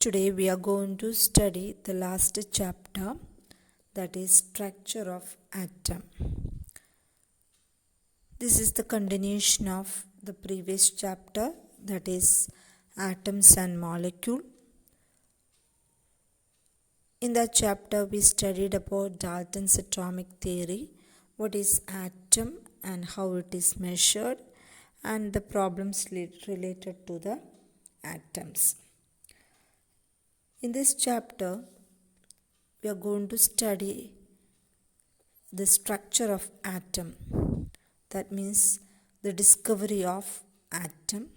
Today we are going to study the last chapter, that is structure of atom. This is the continuation of the previous chapter, that is atoms and molecule. In that chapter we studied about Dalton's atomic theory, what is atom and how it is measured, and the problems related to the atoms. In this chapter, we are going to study the structure of atom. That means the discovery of atom.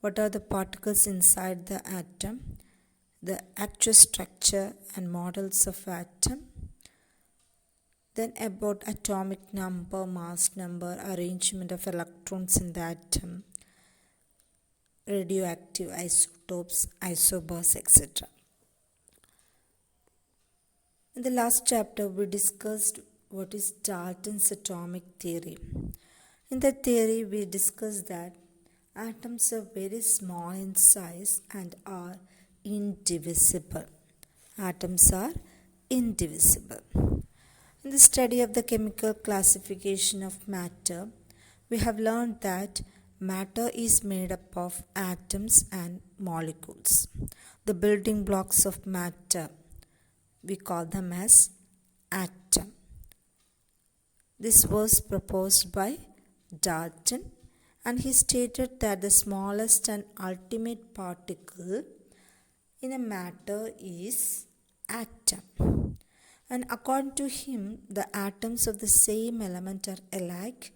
What are the particles inside the atom? The actual structure and models of atom. Then about atomic number, mass number, arrangement of electrons in the atom, radioactive isotopes, isobars, etc. In the last chapter, we discussed what is Dalton's atomic theory. In that theory, we discussed that atoms are very small in size and are indivisible. Atoms are indivisible. In the study of the chemical classification of matter, we have learned that matter is made up of atoms and molecules. The building blocks of matter, we call them as atom. This was proposed by Dalton, and he stated that the smallest and ultimate particle in a matter is atom. And according to him, the atoms of the same element are alike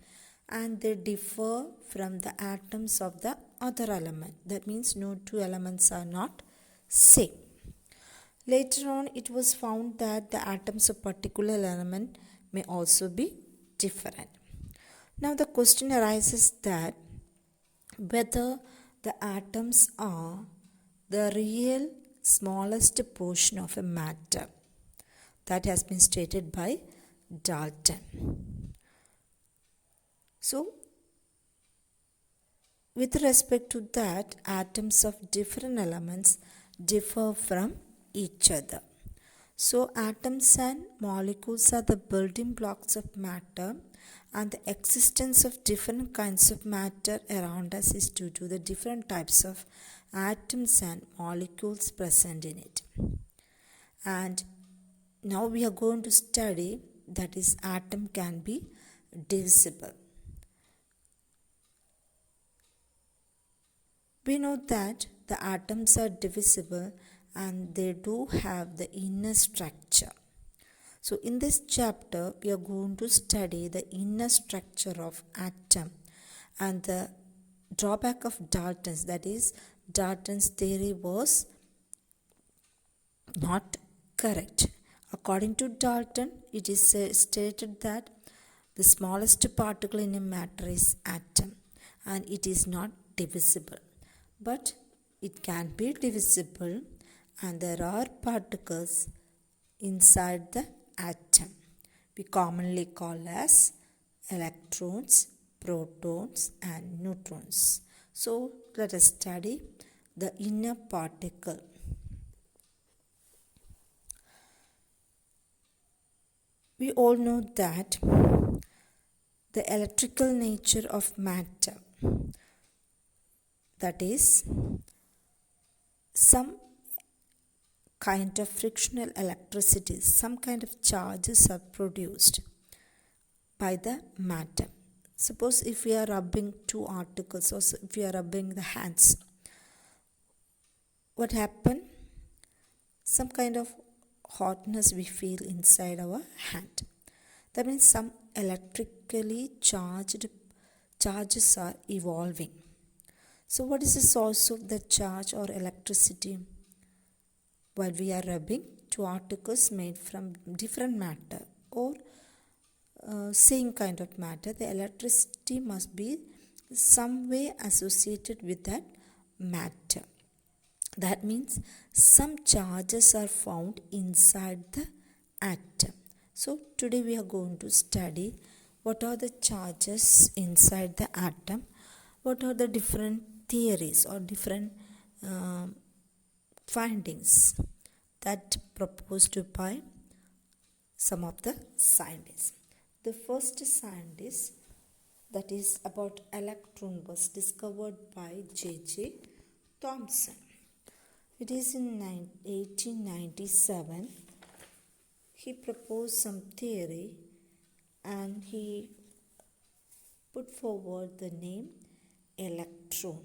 and they differ from the atoms of the other element. That means no two elements are not same. Later on, it was found that the atoms of particular element may also be different. Now the question arises that whether the atoms are the real smallest portion of a matter. That has been stated by Dalton. So, with respect to that, atoms of different elements differ from each other. So, atoms and molecules are the building blocks of matter, and the existence of different kinds of matter around us is due to the different types of atoms and molecules present in it. And now we are going to study that is atom can be divisible. We know that the atoms are divisible and they do have the inner structure. So in this chapter we are going to study the inner structure of atom and the drawback of Dalton's, that is Dalton's theory was not correct. According to Dalton, it is stated that the smallest particle in a matter is atom and it is not divisible. But it can be divisible and there are particles inside the atom. We commonly call as electrons, protons and neutrons. So let us study the inner particle. We all know that the electrical nature of matter, that is some kind of frictional electricity, some kind of charges are produced by the matter. Suppose if we are rubbing two articles or if we are rubbing the hands, what happens? Some kind of hotness we feel inside our hand. That means some electrically charged charges are evolving. So what is the source of the charge or electricity? While we are rubbing two articles made from different matter or same kind of matter, the electricity must be some way associated with that matter. That means some charges are found inside the atom. So today we are going to study what are the charges inside the atom, what are the different theories or different findings that proposed by some of the scientists. The first scientist, that is about electron, was discovered by J.J. Thomson. It is in 1897. He proposed some theory and he put forward the name electron.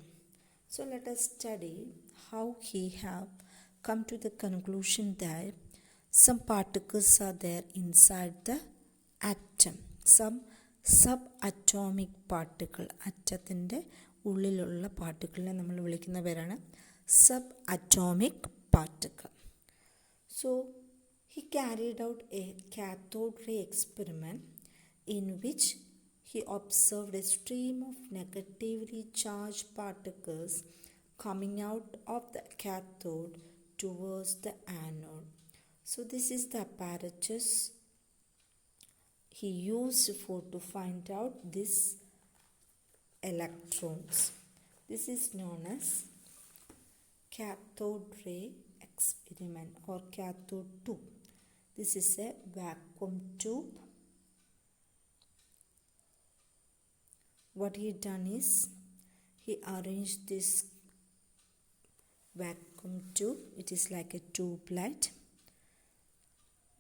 So let us study how he have come to the conclusion that some particles are there inside the atom. Some subatomic particle. അറ്റത്തിൻ്റെ ഉള്ളിലുള്ള പാർട്ടിക്കിളിനെ നമ്മൾ വിളിക്കുന്ന പേരാണ് subatomic particle. So he carried out a cathode ray experiment in which he observed a stream of negatively charged particles coming out of the cathode towards the anode. So this is the apparatus he used to find out these electrons. This is known as cathode ray experiment or cathode tube. This is a vacuum tube. What he done is he arranged this vacuum tube. It is like a tube light.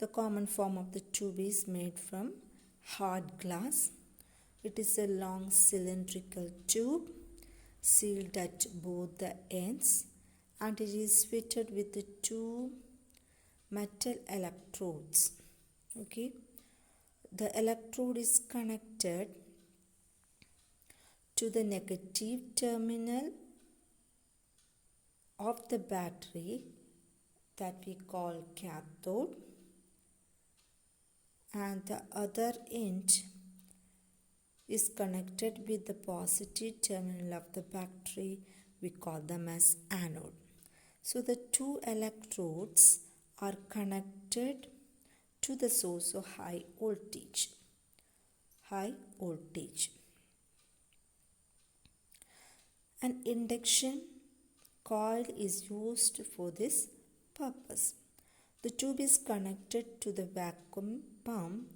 The common form of the tube is made from hard glass. It is a long cylindrical tube sealed at both the ends, and it is fitted with the two metal electrodes. Okay, the electrode is connected to the negative terminal of the battery that we call cathode, and the other end is connected with the positive terminal of the battery. We call them as anode. So the two electrodes are connected to the source of high voltage. An induction coil is used for this purpose. The tube is connected to the vacuum pump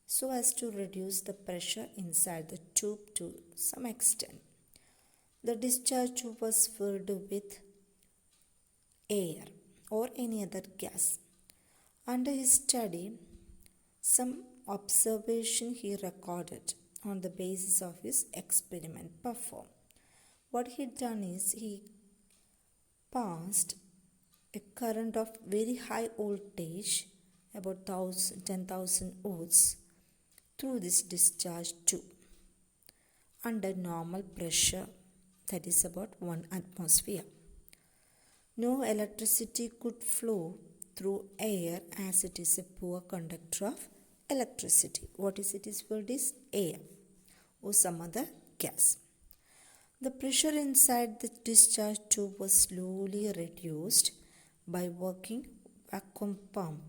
so as to reduce the pressure inside the tube to some extent. The discharge tube was filled with air or any other gas. Under his study, some observation he recorded on the basis of his experiment performed. What he done is he passed a current of very high voltage, about 10,000 volts, through this discharge tube under normal pressure, that is about 1 atmosphere. No electricity could flow through air as it is a poor conductor of electricity. What is it is filled is air or some other gas. The pressure inside the discharge tube was slowly reduced by working vacuum pump.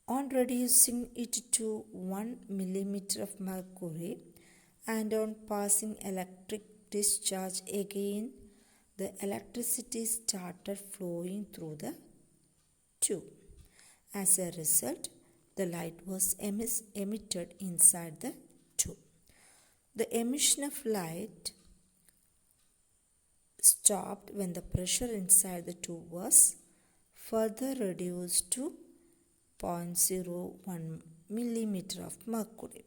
On reducing it to 1 millimeter of mercury and on passing electric discharge again, the electricity started flowing through the tube. As a result, the light was emitted inside the tube. The emission of light stopped when the pressure inside the tube was further reduced to 0.01 millimeter of mercury.